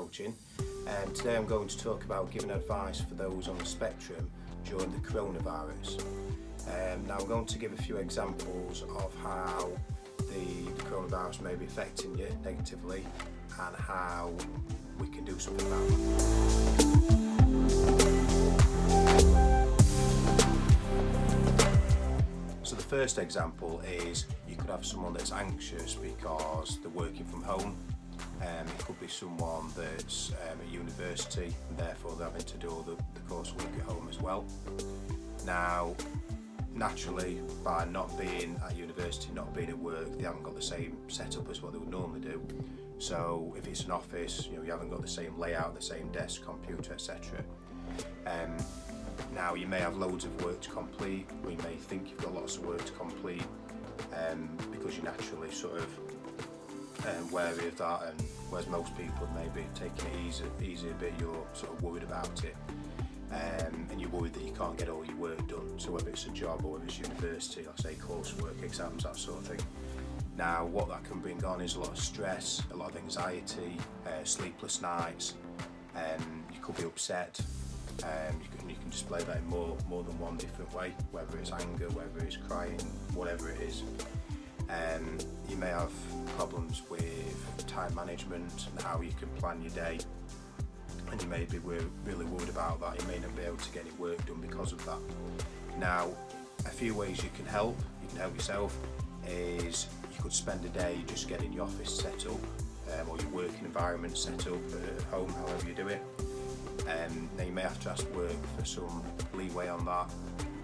Coaching, and today I'm going to talk about giving advice for those on the spectrum during the coronavirus. Now I'm going to give a few examples of how the coronavirus may be affecting you negatively and how we can do something about it. So the first example is you could have someone that's anxious because they're working from home. It could be someone that's at university and therefore they're having to do all the coursework at home as well. Now, naturally, by not being at university, not being at work, they haven't got the same setup as what they would normally do. So if it's an office, you haven't got the same layout, the same desk, computer, etc. Now you may have loads of work to complete, or you may think you've got lots of work to complete because you're naturally sort of wary of that, and whereas most people may be taking it easy a bit, you're sort of worried about it. And you're worried that you can't get all your work done, so whether it's a job or whether it's university, like say coursework, exams, that sort of thing. Now what that can bring on is a lot of stress, a lot of anxiety, sleepless nights, you could be upset, you can display that in more than one different way, whether it's anger, whether it's crying, whatever it is. You may have problems with time management and how you can plan your day, and you may be really worried about that. You may not be able to get any work done because of that. Now, a few ways you can help yourself is you could spend a day just getting your office set up, or your working environment set up at home, however you do it. Now you may have to ask work for some leeway on that.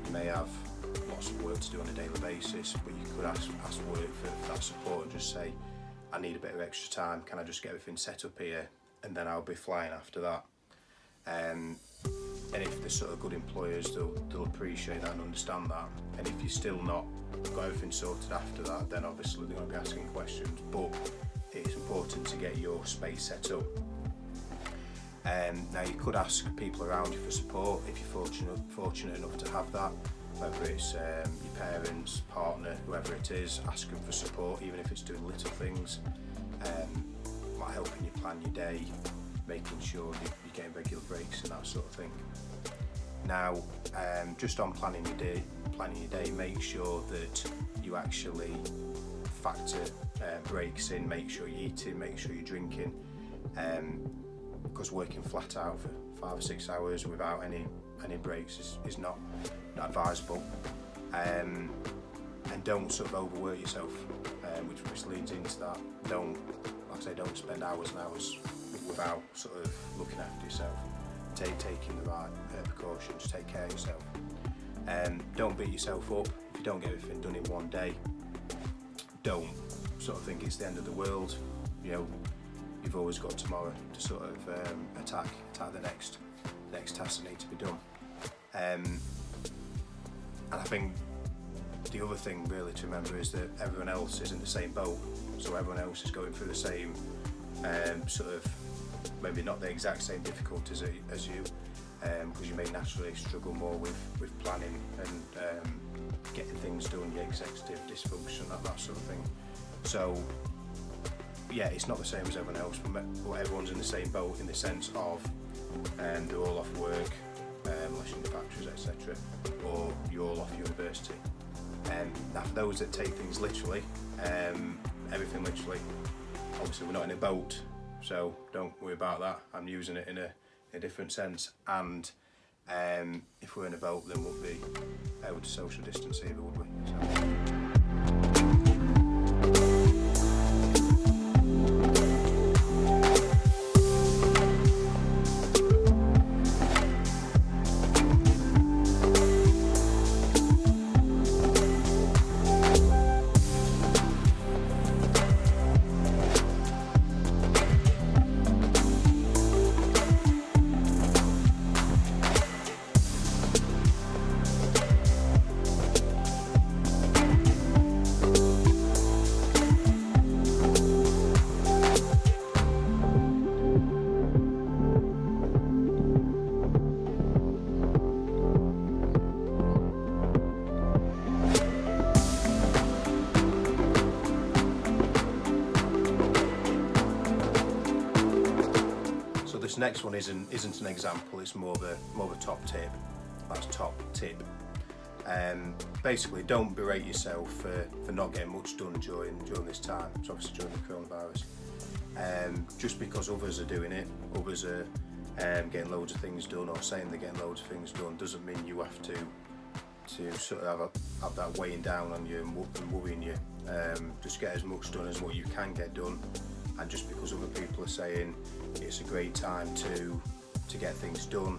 You may have lots of work to do on a daily basis, but you could ask work for that support and just say, I need a bit of extra time, can I just get everything set up here, and then I'll be flying after that. And if they're sort of good employers, they'll appreciate that and understand that. And if you're still not got everything sorted after that, then obviously they're going to be asking questions, but it's important to get your space set up. Now you could ask people around you for support if you're fortunate enough to have that, whether it's your parents, partner, whoever it is. Ask them for support, even if it's doing little things, like helping you plan your day, making sure you're getting regular breaks and that sort of thing. Now, just on planning your day, make sure that you actually factor breaks in. Make sure you're eating, make sure you're drinking, because working flat out for 5 or 6 hours without any breaks is not advisable. And don't sort of overwork yourself, which leads into that. Don't spend hours and hours without sort of looking after yourself. Taking the right precautions, take care of yourself. Don't beat yourself up if you don't get everything done in one day. Don't sort of think it's the end of the world. You've always got tomorrow to sort of attack the next tasks that need to be done. And I think the other thing really to remember is that everyone else is in the same boat, so everyone else is going through the same sort of, maybe not the exact same difficulties as you, because you may naturally struggle more with planning and getting things done, your executive dysfunction, that sort of thing. So yeah, it's not the same as everyone else, but everyone's in the same boat in the sense of they're all off work, unless you're in the factories, etc., or you're all off university. Now for those that take things literally, everything literally, obviously we're not in a boat, so don't worry about that. I'm using it in a different sense, and if we're in a boat, then we'll be able to social distance either, would we? So. next one isn't an example, it's more of a top tip. That's top tip. Basically, don't berate yourself for not getting much done during this time. It's obviously during the coronavirus. Just because others are doing it, others are getting loads of things done, or saying they're getting loads of things done, doesn't mean you have to sort of have that weighing down on you and worrying you. Just get as much done as what you can get done, and just because other people are saying it's a great time to get things done,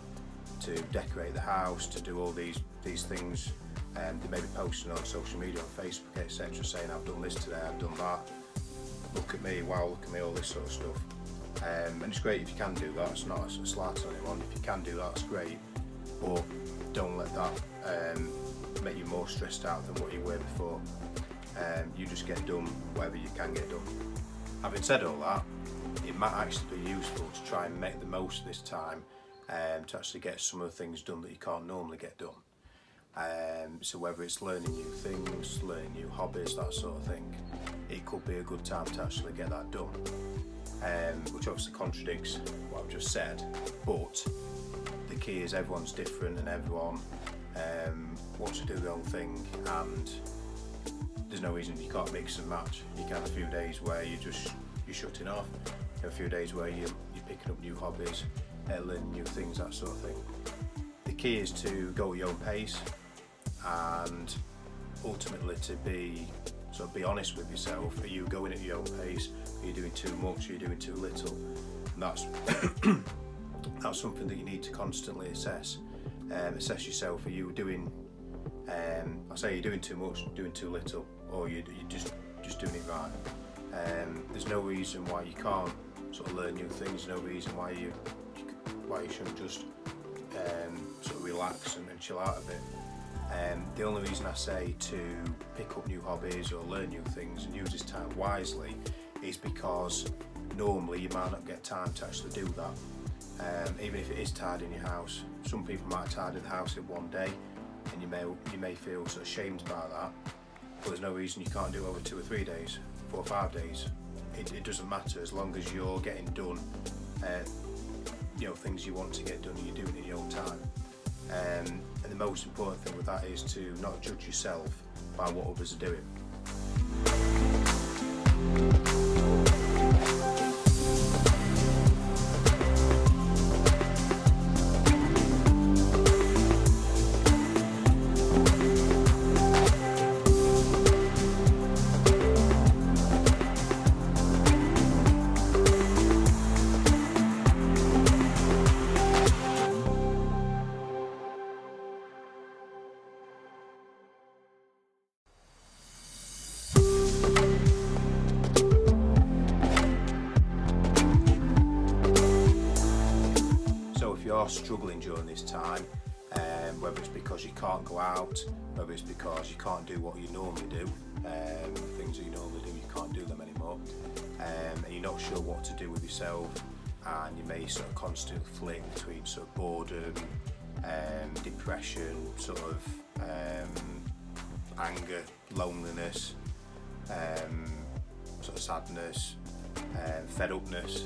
to decorate the house, to do all these things, they may be posting on social media, on Facebook, etc., saying I've done this today, I've done that, look at me, wow, look at me, all this sort of stuff. And it's great if you can do that. It's not a slight on anyone. If you can do that, it's great, but don't let that make you more stressed out than what you were before. You just get done whatever you can get done. Having said all that, it might actually be useful to try and make the most of this time to actually get some of the things done that you can't normally get done. So whether it's learning new things, learning new hobbies, that sort of thing, it could be a good time to actually get that done. Which obviously contradicts what I've just said, but the key is everyone's different and everyone wants to do their own thing, and there's no reason you can't mix and match. You can have a few days where you're shutting off, you have a few days where you're picking up new hobbies, learning new things, that sort of thing. The key is to go at your own pace, and ultimately to be honest with yourself. Are you going at your own pace? Are you doing too much? Are you doing too little? And that's that's something that you need to constantly assess. Assess yourself. Are you doing? You're doing too much, doing too little, or you're just doing it right. There's no reason why you can't sort of learn new things. No reason why you shouldn't just sort of relax and chill out a bit. The only reason I say to pick up new hobbies or learn new things and use this time wisely is because normally you might not get time to actually do that. Even if it is tidying your house, some people might tidy the house in one day, and you may feel sort of shamed about that, but there's no reason you can't do it over 2 or 3 days, 4 or 5 days. It doesn't matter, as long as you're getting done things you want to get done, and you're doing it in your own time. And the most important thing with that is to not judge yourself by what others are doing. You're struggling during this time, whether it's because you can't go out, whether it's because you can't do what you normally do, things that you normally do, you can't do them anymore, and you're not sure what to do with yourself, and you may sort of constantly flick between sort of boredom, depression, sort of anger, loneliness, sort of sadness, fed upness,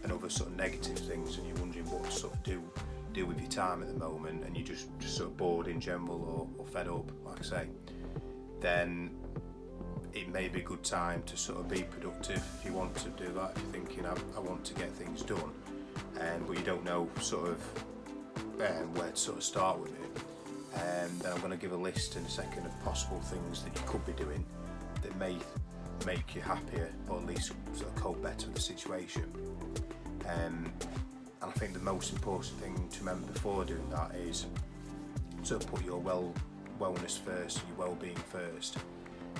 and other sort of negative things, and you're wondering what to sort of do with your time at the moment, and you're just sort of bored in general or fed up, like I say, then it may be a good time to sort of be productive if you want to do that. If you're thinking I want to get things done, but you don't know sort of where to sort of start with it, then I'm going to give a list in a second of possible things that you could be doing that may make you happier, or at least sort of cope better with the situation. And I think the most important thing to remember before doing that is to put your wellness first, your well-being first,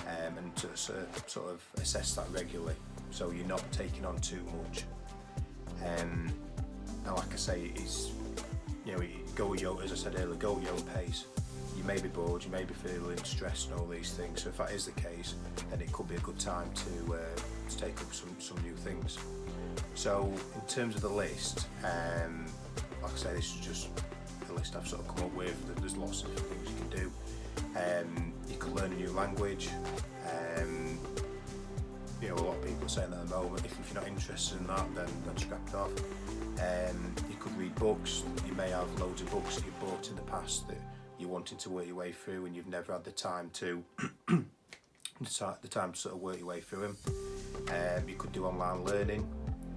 and to sort of assess that regularly, so you're not taking on too much. And like I say, it's go at your, as I said earlier, go at your own pace. You may be bored, you may be feeling stressed and all these things, so if that is the case, then it could be a good time to take up some new things. So in terms of the list, like I say, this is just the list I've sort of come up with. There's lots of things you can do. You can learn a new language, a lot of people are saying that at the moment. If you're not interested in that, then scrap it off. You could read books. You may have loads of books that you've bought in the past that you're wanting to work your way through, and you've never had the time to sort of work your way through them. You could do online learning.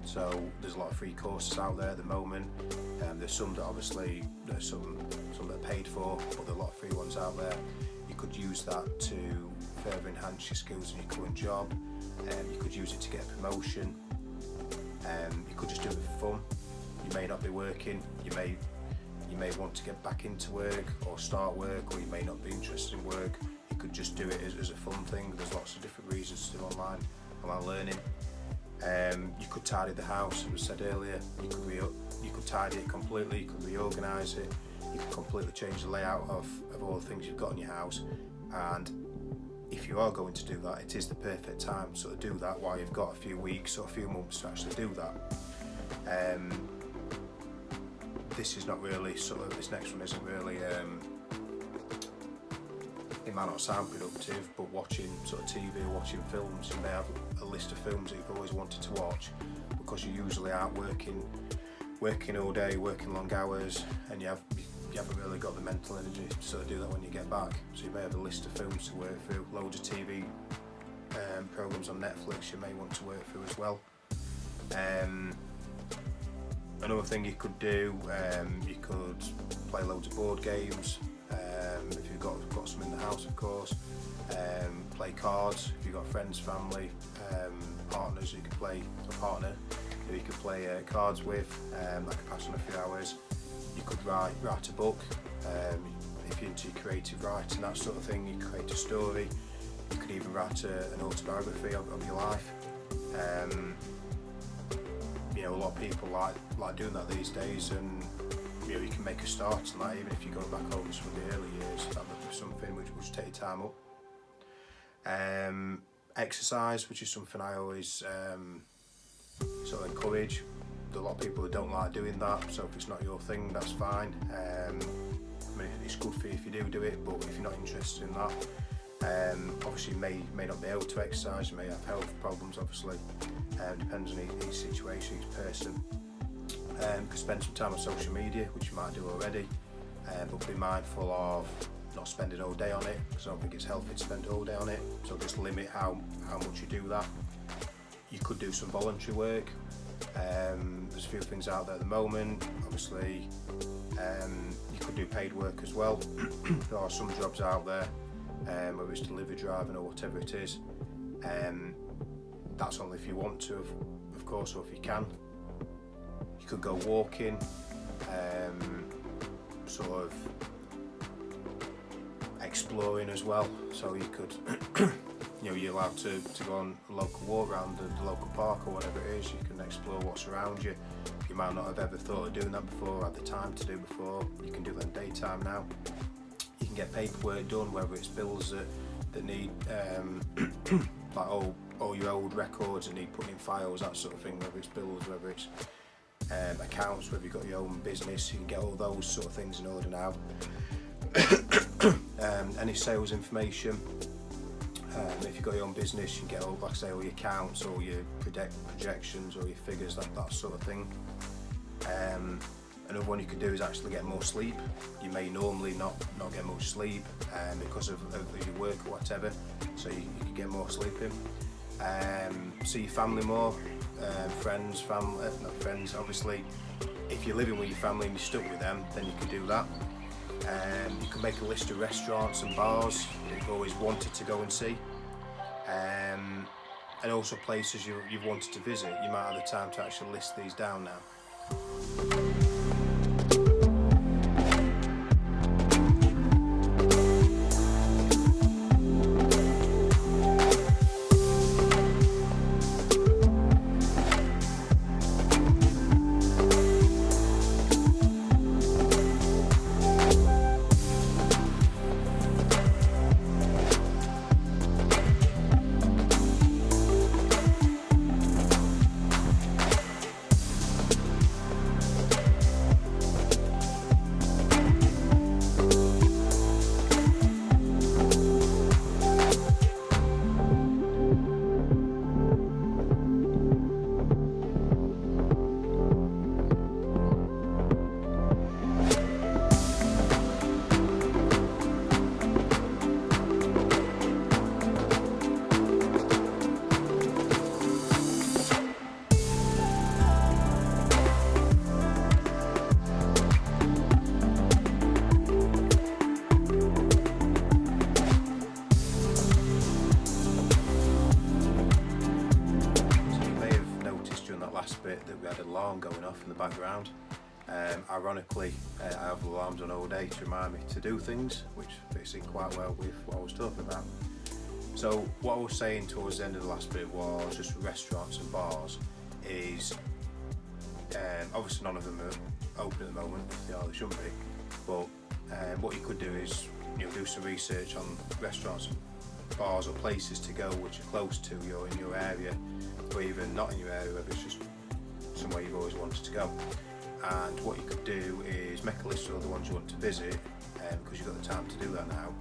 So there's a lot of free courses out there at the moment. There's some that obviously some that are paid for, but there are a lot of free ones out there. You could use that to further enhance your skills in your current job. You could use it to get a promotion. You could just do it for fun. You may not be working. You may want to get back into work or start work, or you may not be interested in work. You could just do it as a fun thing. There's lots of different reasons to do online learning. You could tidy the house, as I said earlier. You could tidy it completely. You could reorganise it. You could completely change the layout of all the things you've got in your house. And if you are going to do that, it is the perfect time to sort of do that while you've got a few weeks or a few months to actually do that. This is not really this next one isn't really. It might not sound productive, but watching sort of TV or watching films, you may have a list of films that you've always wanted to watch because you're usually out working all day, working long hours, and you haven't really got the mental energy to sort of do that when you get back. So you may have a list of films to work through, loads of TV programs on Netflix you may want to work through as well. Another thing you could do, you could play loads of board games. If you've got some in the house, of course. Play cards. If you've got friends, family, partners, you could play a partner who you could play cards with. That could pass on a few hours. You could write a book. If you're into creative writing, that sort of thing, you could create a story. You could even write an autobiography of your life. A lot of people like doing that these days, and you can make a start on that, even if you're going back over some of the early years. That would be something which will take your time up. Exercise, which is something I always sort of encourage. There are a lot of people who don't like doing that, so if it's not your thing, that's fine. It's good for you if you do it, but if you're not interested in that, obviously you may not be able to exercise. You may have health problems, obviously. Depends on each situation, each person. You could spend some time on social media, which you might do already, but be mindful of not spending all day on it, because I don't think it's healthy to spend all day on it. So just limit how much you do that. You could do some voluntary work. There's a few things out there at the moment. Obviously, you could do paid work as well. There are some jobs out there, whether it's delivery driving or whatever it is. That's only if you want to, of course, or if you can. You could go walking, sort of exploring as well. So you could, you're allowed to go on a local walk around the local park or whatever it is. You can explore what's around you. You might not have ever thought of doing that before, had the time to do before. You can do that in daytime now. You can get paperwork done, whether it's bills that need like all your old records that need putting in files, that sort of thing, whether it's bills, whether it's accounts, whether you've got your own business. You can get all those sort of things in order now. Any sales information, if you've got your own business, you can get all, like I say, all your accounts, all your projections, all your figures, that sort of thing. Another one you could do is actually get more sleep. You may normally not get much sleep because of your work or whatever, so you can get more sleep in. See your family more, friends, not friends, obviously. If you're living with your family and you're stuck with them, then you can do that. You can make a list of restaurants and bars that you've always wanted to go and see, and also places you've wanted to visit. You might have the time to actually list these down now. that we had an alarm going off in the background. Ironically, I have alarms on all day to remind me to do things, which fits in quite well with what I was talking about. So what I was saying towards the end of the last bit was just restaurants and bars is, obviously none of them are open at the moment, if they are, they shouldn't be, but what you could do is do some research on restaurants and bars or places to go which are close to you in your area, or even not in your area, whether it's just somewhere you've always wanted to go. And what you could do is make a list of all the ones you want to visit, because you've got the time to do that now,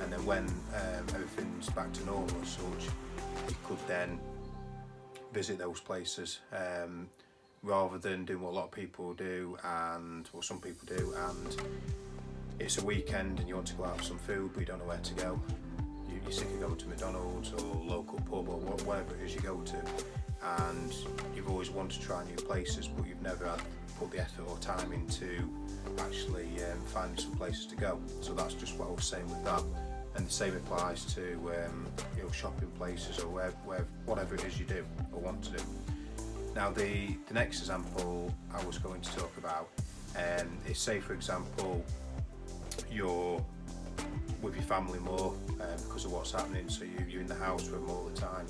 and then when everything's back to normal as such, you could then visit those places, rather than doing what a lot of people do, and what some people do, and it's a weekend and you want to go out for some food but you don't know where to go. You're sick of going to McDonald's or local pub or whatever it is you go to, and you've always wanted to try new places but you've never had put the effort or time into actually finding some places to go. So that's just what I was saying with that, and the same applies to shopping places or whatever it is you do or want to do. Now the next example I was going to talk about is, say for example you're with your family more because of what's happening, so you're in the house with them all the time,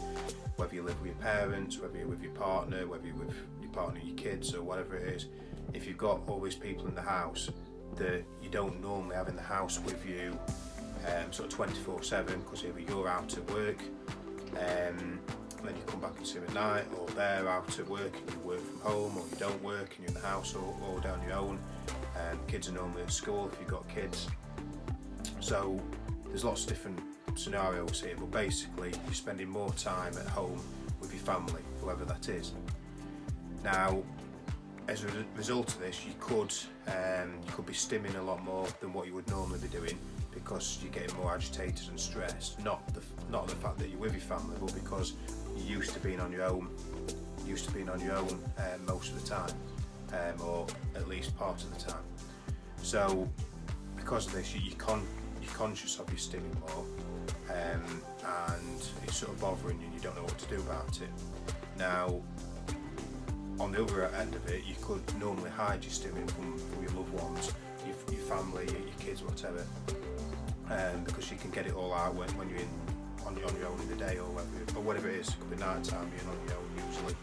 whether you live with your parents, whether you're with your partner, whether you're with your partner and your kids or whatever it is. If you've got all these people in the house that you don't normally have in the house with you sort of 24/7, because either you're out at work and then you come back and see them at night, or they're out at work and you work from home, or you don't work and you're in the house all down your own. Kids are normally at school if you've got kids. So there's lots of different scenarios here, but basically you're spending more time at home with your family, whoever that is. Now, as a result of this, you could be stimming a lot more than what you would normally be doing, because you're getting more agitated and stressed. Not the fact that you're with your family, but because you're used to being on your own most of the time, or at least part of the time. So because of this, you're conscious of your stimming more, and it's sort of bothering you and you don't know what to do about it. Now, on the other end of it, you could normally hide your stimming from your loved ones, your family, your kids, whatever, because you can get it all out when you're on your own in the day, or whatever it is. It could be night time, you're on your own usually,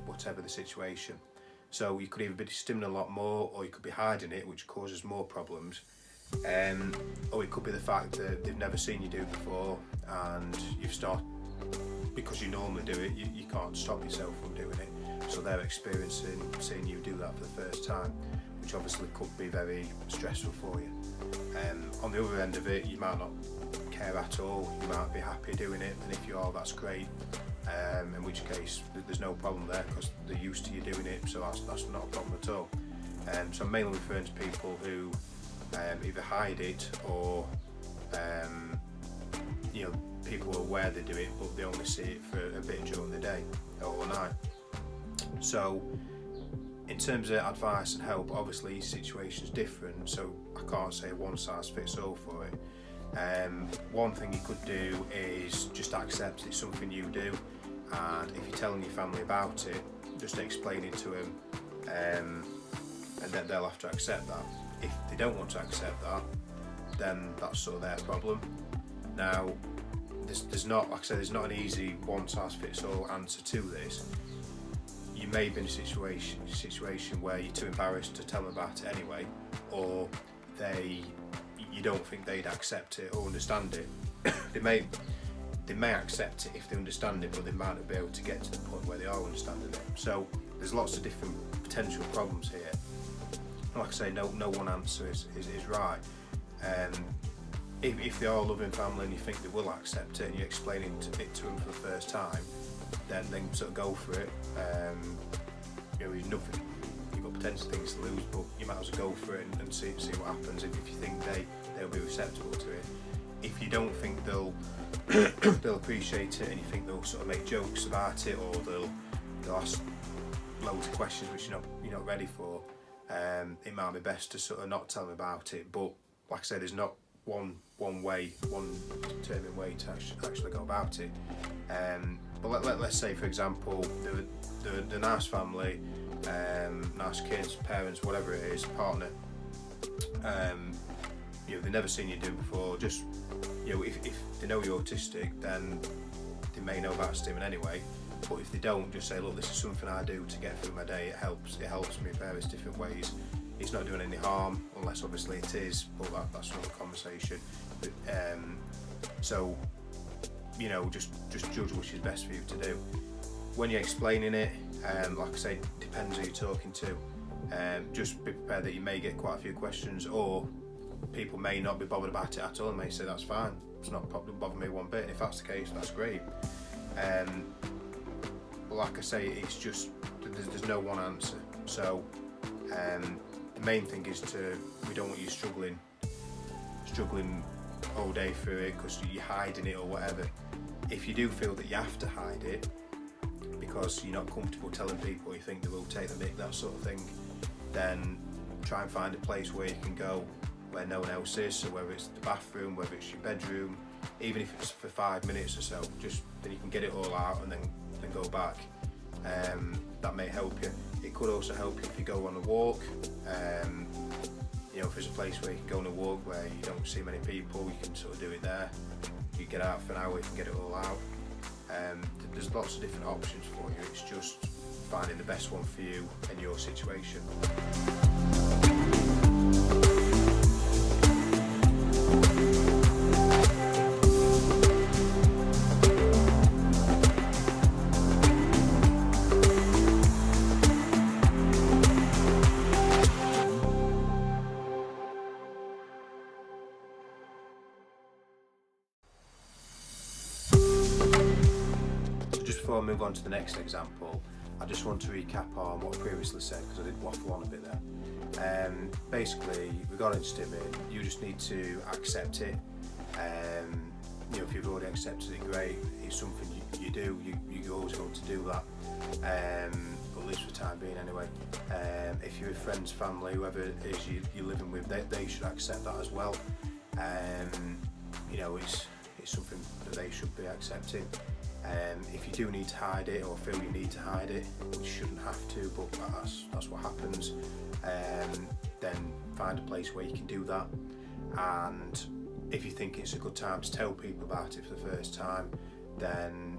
whatever the situation. So you could either be stimming a lot more, or you could be hiding it, which causes more problems. Or it could be the fact that they've never seen you do it before, and you've started, because you normally do it, you can't stop yourself from doing it. So they're experiencing seeing you do that for the first time, which obviously could be very stressful for you. On the other end of it, you might not care at all, you might be happy doing it, and if you are, that's great. In which case there's no problem there, because they're used to you doing it, so that's not a problem at all. So I'm mainly referring to people who either hide it, or people are aware they do it but they only see it for a bit during the day or night. So in terms of advice and help, obviously each situation's different, so I can't say one size fits all for it. One thing you could do is just accept it's something you do, and if you're telling your family about it, just explain it to them, and then they'll have to accept that. If they don't want to accept that, then that's sort of their problem. Now, there's not, like I said, there's not an easy one size fits all answer to this. You may be in a situation where you're too embarrassed to tell them about it anyway, or you don't think they'd accept it or understand it. They may accept it if they understand it, but they might not be able to get to the point where they are understanding it. So there's lots of different potential problems here. Like I say, no one answer is right. If they are a loving family and you think they will accept it, and you're explaining it to them for the first time, then sort of go for it. You've nothing. You've got potential things to lose, but you might as well go for it and see what happens. If you think they'll be receptible to it. If you don't think they'll appreciate it, and you think they'll sort of make jokes about it, or they'll ask loads of questions which you're not ready for, it might be best to sort of not tell them about it. But like I said, there's not one determined way to actually go about it. But let's say, for example, the nice family, nice kids, parents, whatever it is, partner, they've never seen you do before. Just, if they know you're autistic, then they may know about stimming anyway. But if they don't, just say, look, this is something I do to get through my day. It helps me in various different ways. It's not doing any harm, unless obviously it is, but that's another conversation. But, so, just judge which is best for you to do. When you're explaining it, like I say, depends who you're talking to. Just be prepared that you may get quite a few questions, or people may not be bothered about it at all and may say that's fine, it's not probably bother me one bit. If that's the case, that's great. Like I say, it's just there's no one answer. So the main thing is we don't want you struggling all day through it because you're hiding it or whatever. If you do feel that you have to hide it because you're not comfortable telling people, you think they will take the mick, that sort of thing, then try and find a place where you can go where no one else is. So whether it's the bathroom, whether it's your bedroom, even if it's for 5 minutes or so, just then you can get it all out and then go back. That may help you. It could also help you if you go on a walk. If there's a place where you can go on a walk where you don't see many people, you can sort of do it there. You get out for an hour, you can get it all out. There's lots of different options for you. It's just finding the best one for you and your situation. Before I move on to the next example, I just want to recap on what I previously said because I did waffle on a bit there. Basically, regarding stimming, you just need to accept it. If you've already accepted it, great. It's something you do. You're always going to do that. At least for the time being, anyway. If you're with friends, family, whoever it is you're living with, they should accept that as well. It's something that they should be accepting. If you do need to hide it or feel you need to hide it, you shouldn't have to, but that's what happens. Then find a place where you can do that, and if you think it's a good time to tell people about it for the first time, then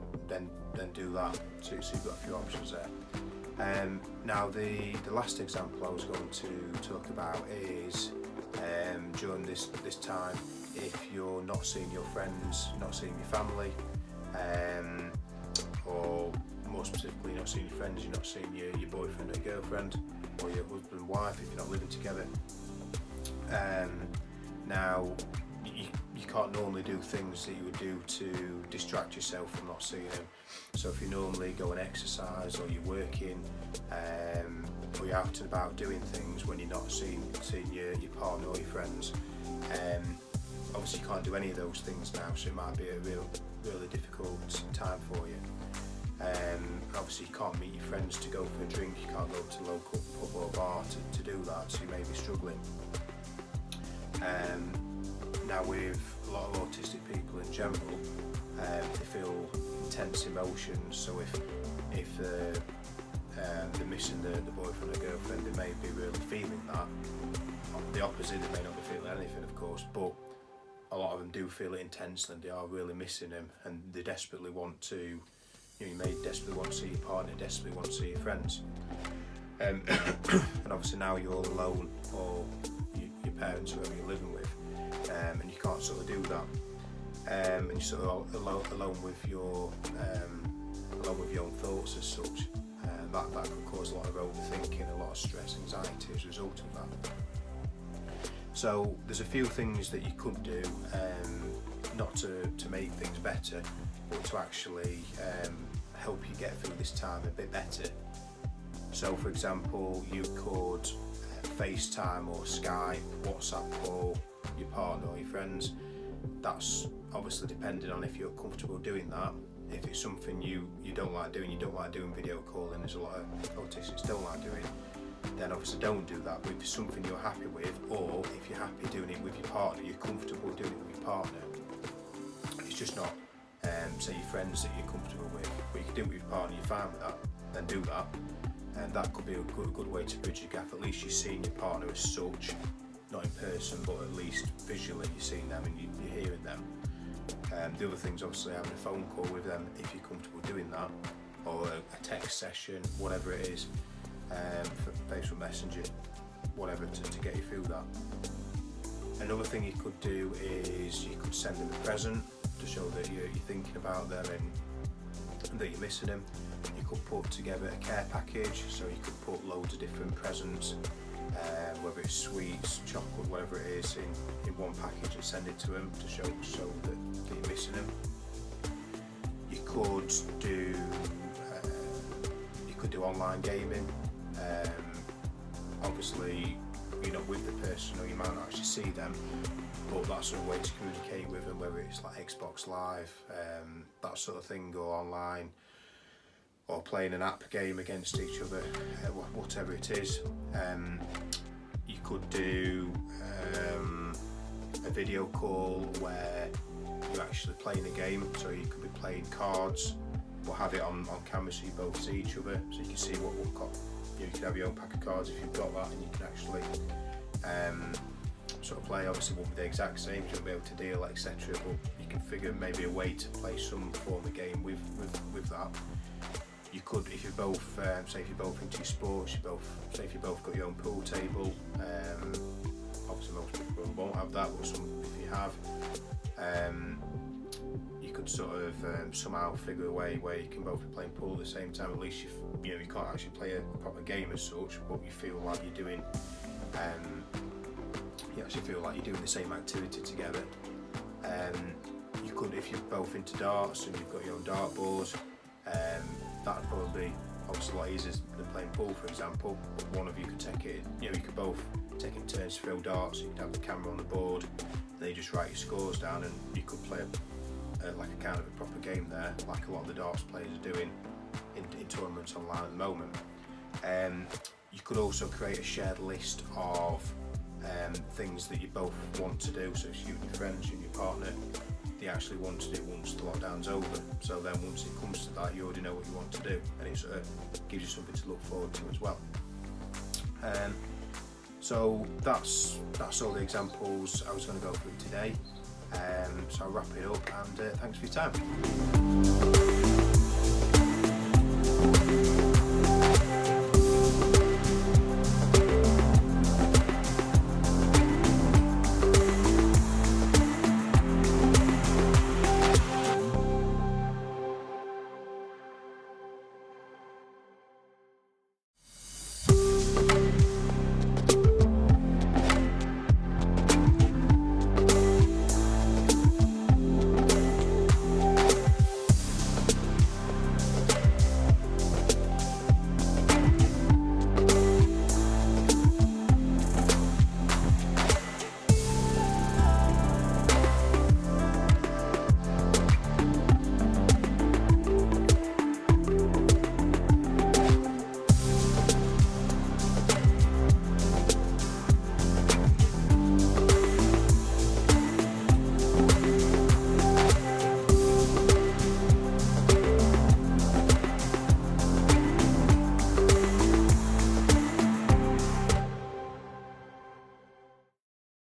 do that. So you've got a few options there. Now the last example I was going to talk about is during this time, if you're not seeing your friends, not seeing your family, or more specifically, you're not seeing your friends, you're not seeing your boyfriend or girlfriend, or your husband and wife if you're not living together. Now, you can't normally do things that you would do to distract yourself from not seeing them. So if you normally go and exercise, or you're working, or you're out and about doing things when you're not seeing your partner or your friends, obviously you can't do any of those things now, so it might be a really difficult time for you. Obviously you can't meet your friends to go for a drink, you can't go to a local pub or bar to do that, so you may be struggling. Now with a lot of autistic people in general, they feel intense emotions, so if they're missing the boyfriend or girlfriend, they may be really feeling that. The opposite, they may not be feeling anything, of course, but a lot of them do feel it intensely and they are really missing him, and they desperately want to, you may desperately want to see your partner, desperately want to see your friends. And obviously now you're all alone, or your parents, whoever you're living with, and you can't sort of do that. And you're sort of alone with your own thoughts as such. That can cause a lot of overthinking, a lot of stress, anxiety as a result of that. So there's a few things that you could do, not to make things better, but to actually help you get through this time a bit better. So for example, you could FaceTime or Skype, WhatsApp call your partner or your friends. That's obviously depending on if you're comfortable doing that. If it's something you don't like doing, video calling, there's a lot of autistics don't like doing, then obviously don't do that. But if it's something you're happy with, or if you're happy doing it with your partner, you're comfortable doing it with your partner, it's just not Say your friends that you're comfortable with, but you can do it with your partner, you're fine with that, then do that. And that could be a good way to bridge the gap. At least you're seeing your partner as such, not in person, but at least visually you're seeing them and you're hearing them. The other thing's obviously having a phone call with them if you're comfortable doing that, or a text session, whatever it is, for Facebook Messenger, whatever, to get you through that. Another thing you could do is you could send them a present to show that you're thinking about them and that you're missing them. You could put together a care package, so you could put loads of different presents, whether it's sweets, chocolate, whatever it is, in one package and send it to them to show that you're missing them. You could do online gaming. Obviously, you're not with the person or you might not actually see them, but that's a way to communicate with them, whether it's like Xbox Live, that sort of thing, or online, or playing an app game against each other, whatever it is. You could do a video call where you're actually playing a game, so you could be playing cards, but have it on camera so you both see each other, so you can see what you can have your own pack of cards if you've got that, and you can actually sort of play. Obviously won't be the exact same, you won't be able to deal, etc., but you can figure maybe a way to play some form of game with that. You could, if you're both, say if you're both into sports, say if you both got your own pool table, obviously most people won't have that, but some if you have, you could sort of somehow figure a way where you can both be playing pool at the same time. At least you can't actually play a proper game as such, but you feel like you're doing, you actually feel like you're doing the same activity together. You could, if you're both into darts and you've got your own dartboard, that'd probably be obviously a lot easier than playing pool, for example. But one of you could take it, you could both take in turns to throw darts. You could have the camera on the board, then you just write your scores down, and you could play like a kind of a proper game there, like a lot of the darts players are doing in tournaments online at the moment. You could also create a shared list of things that you both want to do, so it's you and your friends, you and your partner, they actually want to do once the lockdown's over. So then once it comes to that, you already know what you want to do, and it sort of gives you something to look forward to as well. So that's all the examples I was going to go through today. So I'll wrap it up, and thanks for your time.